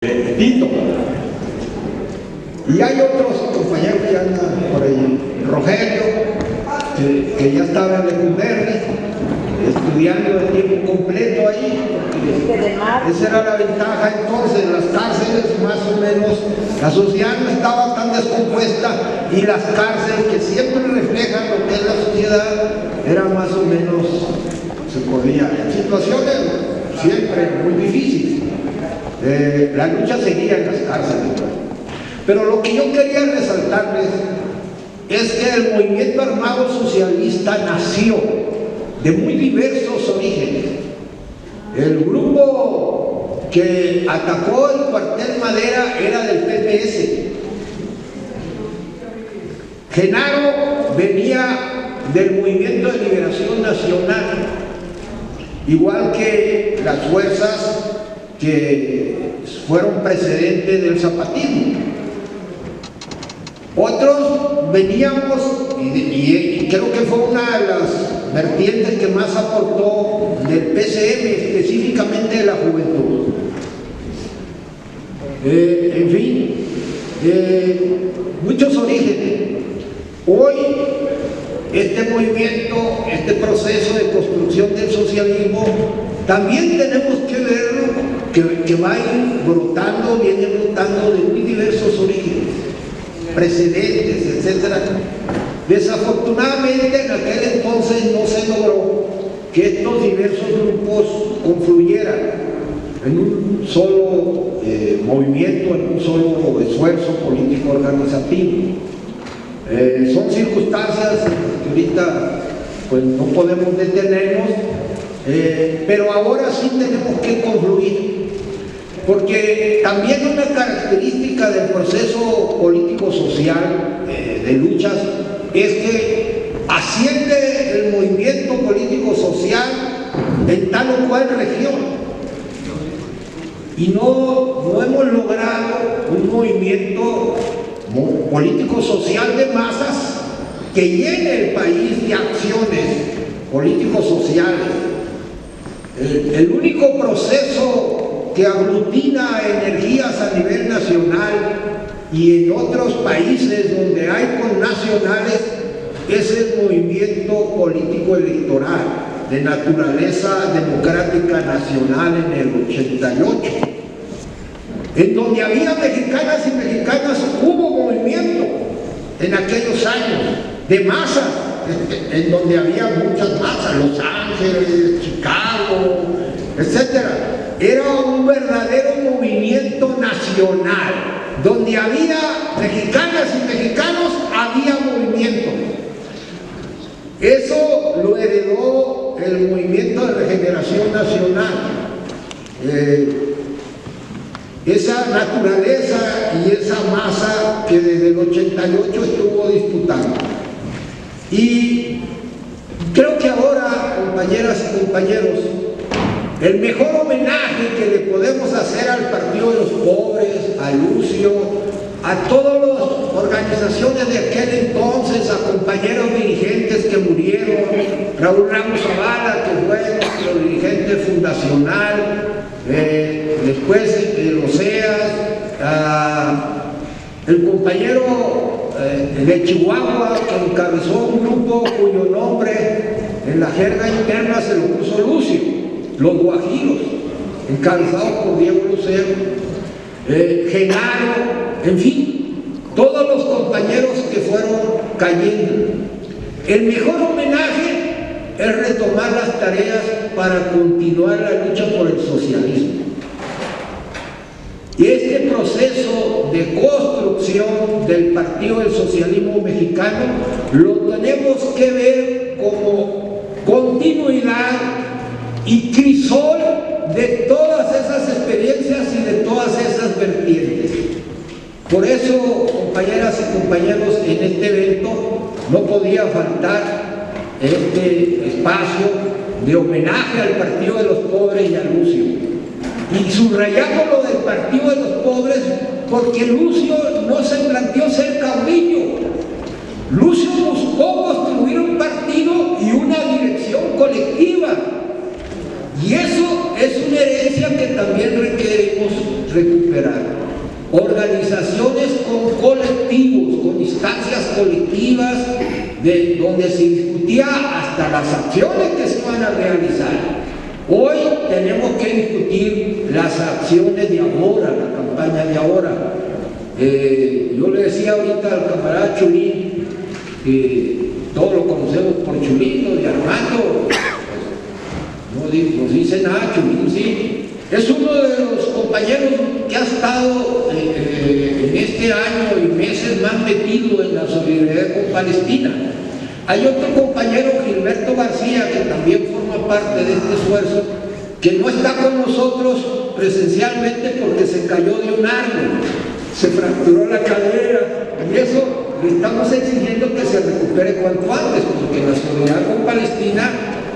Tito. Y hay otros compañeros que andan por ahí, Rogelio, que ya estaba en Lecumberri, estudiando de tiempo completo ahí. Esa era la ventaja entonces, las cárceles más o menos, la sociedad no estaba tan descompuesta y las cárceles que siempre reflejan lo que es la sociedad, eran más o menos, se podía, en situaciones siempre muy difíciles. La lucha seguía en las cárceles. Pero lo que yo quería resaltarles es que el movimiento armado socialista nació de muy diversos orígenes. El grupo que atacó el cuartel Madera era del PPS. Genaro venía del Movimiento de Liberación Nacional, igual que las fuerzas que fueron precedentes del zapatismo. Otros veníamos, y creo que fue una de las vertientes que más aportó del PCM, específicamente de la juventud. En fin, muchos orígenes. Hoy, este movimiento, este proceso de construcción del socialismo, también tenemos que verlo, que va a ir brotando, viene brotando de muy diversos orígenes, precedentes, etc. Desafortunadamente en aquel entonces no se logró que estos diversos grupos confluyeran en un solo movimiento, en un solo esfuerzo político organizativo. Son circunstancias que ahorita pues no podemos detenernos, pero ahora sí tenemos que confluir, porque también una característica del proceso político-social de luchas es que asciende el movimiento político-social en tal o cual región, y no hemos logrado un movimiento político-social de masas que llene el país de acciones político-sociales. El único proceso que aglutina energías a nivel nacional y en otros países donde hay connacionales es el movimiento político electoral de naturaleza democrática nacional en el 88. En donde había mexicanas y mexicanas hubo movimiento en aquellos años de masas, en donde había muchas masas, Los Ángeles, Chicago, etc. Era un verdadero movimiento nacional, donde había mexicanas y mexicanos, había movimiento. Eso lo heredó el Movimiento de Regeneración Nacional. Esa naturaleza y esa masa que desde el 88 estuvo disputando. Y creo que ahora, compañeras y compañeros, el mejor homenaje que le podemos hacer al Partido de los Pobres, a Lucio, a todas las organizaciones de aquel entonces, a compañeros dirigentes que murieron, Raúl Ramos Zavala, que fue nuestro dirigente fundacional, después el Oseas, el compañero de Chihuahua que encabezó un grupo cuyo nombre en la jerga interna se lo puso Lucio, los Guajiros, encabezados por Diego Lucero, Genaro, en fin, todos los compañeros que fueron cayendo. El mejor homenaje es retomar las tareas para continuar la lucha por el socialismo. Y este proceso de construcción del Partido del Socialismo Mexicano lo tenemos que ver como continuidad y crisol de todas esas experiencias y de todas esas vertientes. Por eso, compañeras y compañeros, en este evento no podía faltar este espacio de homenaje al Partido de los Pobres y a Lucio. Y subrayamos lo del Partido de los Pobres porque Lucio no se planteó ser caudillo. Lucio buscó construir un partido y una dirección colectiva. Y eso es una herencia que también requerimos recuperar. liberal. Organizaciones con colectivos, con instancias colectivas, donde se discutía hasta las acciones que se van a realizar. Hoy tenemos que discutir las acciones de ahora, la campaña de ahora. Yo le decía ahorita al camarada Chulín, que todos lo conocemos por Chulín, lo de Armando, no dice nada, Chulín sí. Es uno de los compañeros que ha estado en este año y meses más metido en la solidaridad con Palestina. Hay otro compañero, Gilberto García, que también forma parte de este esfuerzo, que no está con nosotros presencialmente porque se cayó de un árbol, se fracturó la cadera, y eso le estamos exigiendo que se recupere cuanto antes, porque la solidaridad con Palestina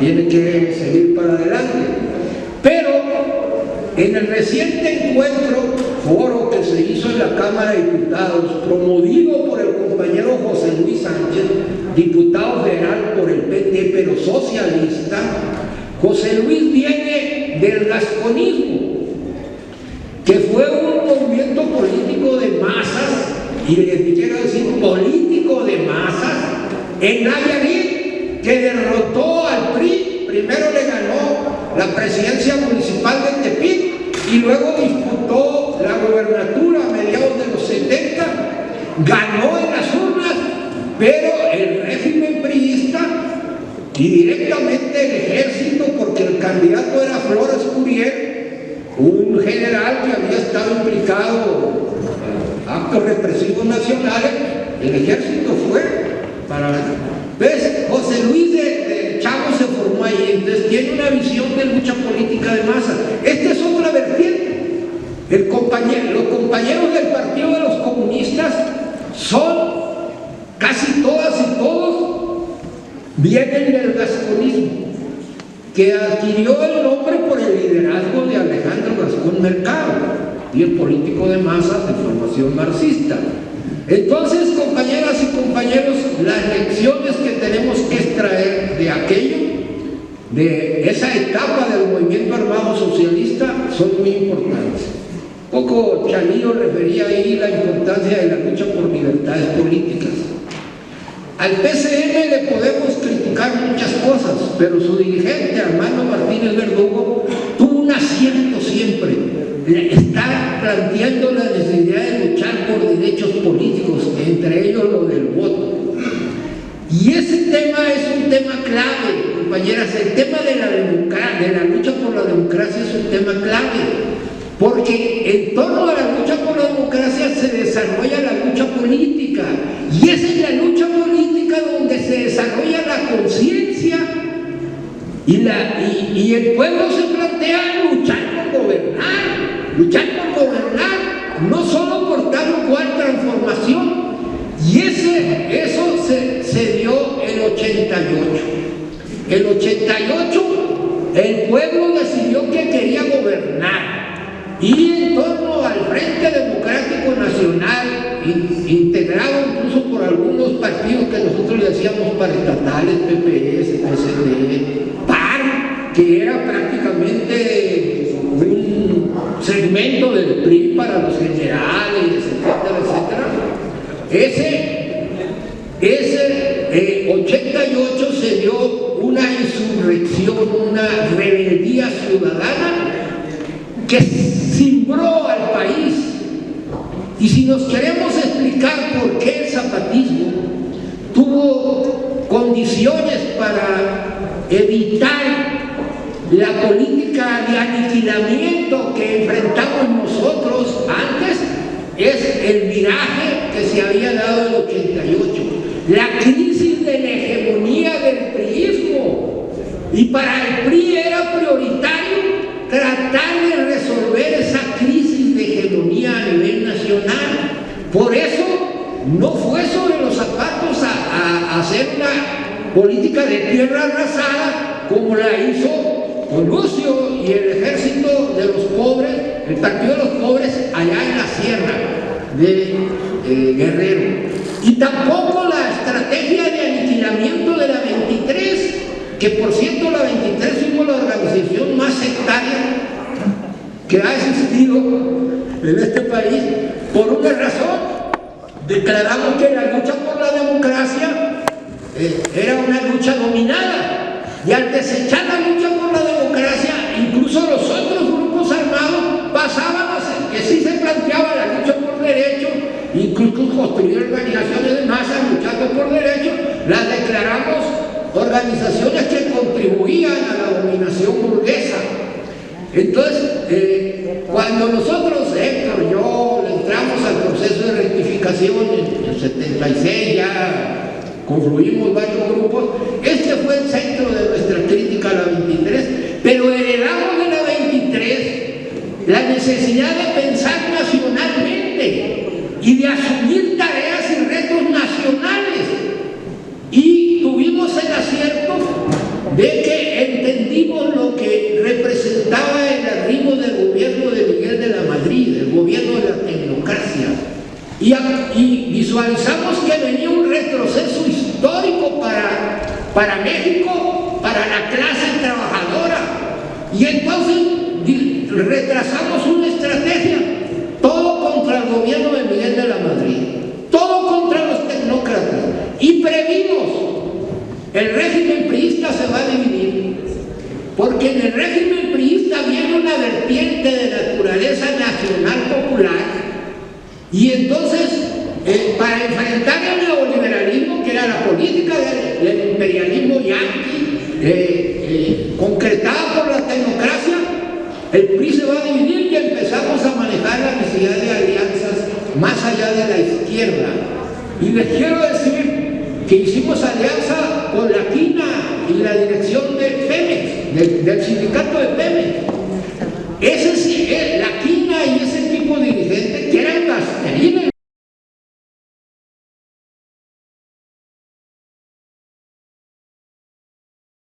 tiene que seguir para adelante. Pero en el reciente foro que se hizo en la Cámara de Diputados, promovido por el compañero José Luis Sánchez, diputado federal por el PT, pero socialista, José Luis viene del gasconismo, que fue un movimiento político de masas, y les quiero decir político de masas, en Nayarit, que derrotó al PRI. Primero le ganó la presidencia municipal de Tepic y luego disputó la gobernatura a mediados de los 70, ganó en las urnas, pero el régimen priista y directamente el ejército, porque el candidato era Flores Curiel, un general que había estado implicado en actos represivos nacionales, el ejército fue para... ¿Ves? José Luis de Chavo se formó ahí, entonces tiene una visión de lucha política de masa. Esta es otra vertiente. Los compañeros del Partido de los Comunistas son, casi todas y todos, vienen del gasconismo, que adquirió el nombre por el liderazgo de Alejandro Gascón Mercado y el político de masas de formación marxista. Entonces, compañeras y compañeros, las lecciones que tenemos que extraer de aquello, de esa etapa del movimiento armado socialista, son muy importantes. Poco Chanillo refería ahí la importancia de la lucha por libertades políticas. Al PCM le podemos criticar muchas cosas, pero su dirigente, Armando Martínez Verdugo, tuvo un acierto siempre. Está planteando la necesidad de luchar por derechos políticos, entre ellos lo del voto. Y ese tema es un tema clave, compañeras. El tema de la lucha por la democracia es un tema clave, porque en torno a la lucha por la democracia se desarrolla la lucha política, y esa es la lucha política donde se desarrolla la conciencia y el pueblo se plantea luchar por gobernar, no solo por tal o cual transformación. Y eso se dio en el 88. El 88 el pueblo decidió que quería gobernar, y en torno al Frente Democrático Nacional, integrado incluso por algunos partidos que nosotros le decíamos paraestatales, PPS, PSD, PAN, que era prácticamente un segmento del PRI para los generales, etcétera. Ese 88 se dio una insurrección, una rebeldía ciudadana que cimbró al país. Y si nos queremos explicar por qué el zapatismo tuvo condiciones para evitar la política de aniquilamiento que enfrentamos nosotros antes, es el viraje que se había dado en el 88, la crisis de la hegemonía del priismo. Y para el PRI era prioritario tratar de resolver esa crisis de hegemonía a nivel nacional. Por eso no fue sobre los zapatos a hacer una política de tierra arrasada como la hizo Lucio y el ejército de los pobres, el partido de los pobres allá en la sierra de Guerrero. Y tampoco la estrategia de aniquilamiento de la 23, que por cierto la 23 fuimos la organización más sectaria que ha existido en este país por una razón. Declaramos que la lucha por la democracia era una lucha dominada, y al desechar la lucha por la democracia, incluso los otros grupos armados pasábamos que sí se planteaba la lucha por derechos, incluso construir organizaciones de masa luchando por derechos, las declaramos organizaciones que contribuían a la dominación burguesa. Entonces, cuando nosotros, Héctor y yo, entramos al proceso de rectificación en el 76, ya confluimos varios grupos, este fue el centro de nuestra crítica a la 23, pero heredamos de la 23 la necesidad de pensar nacionalmente y de asumir tareas y retos nacionales, y tuvimos el acierto de que entendimos lo que representaba el arribo del gobierno de Miguel de la Madrid, el gobierno de la tecnocracia, y visualizamos que venía un retroceso histórico para México, para la clase trabajadora, y entonces retrasamos una estrategia, todo contra el gobierno de Miguel de la Madrid, todo contra los tecnócratas, y previmos: el régimen priista se va a dividir, porque en el régimen priista viene una vertiente de naturaleza nacional popular, y entonces para enfrentar el neoliberalismo, que era la política del imperialismo yanqui, concretada por la tecnocracia, el PRI se va a dividir, y empezamos a manejar la necesidad de alianzas más allá de la izquierda. Y les quiero decir que hicimos alianza con la Quina y la dirección de Pemex, del sindicato de Pemex,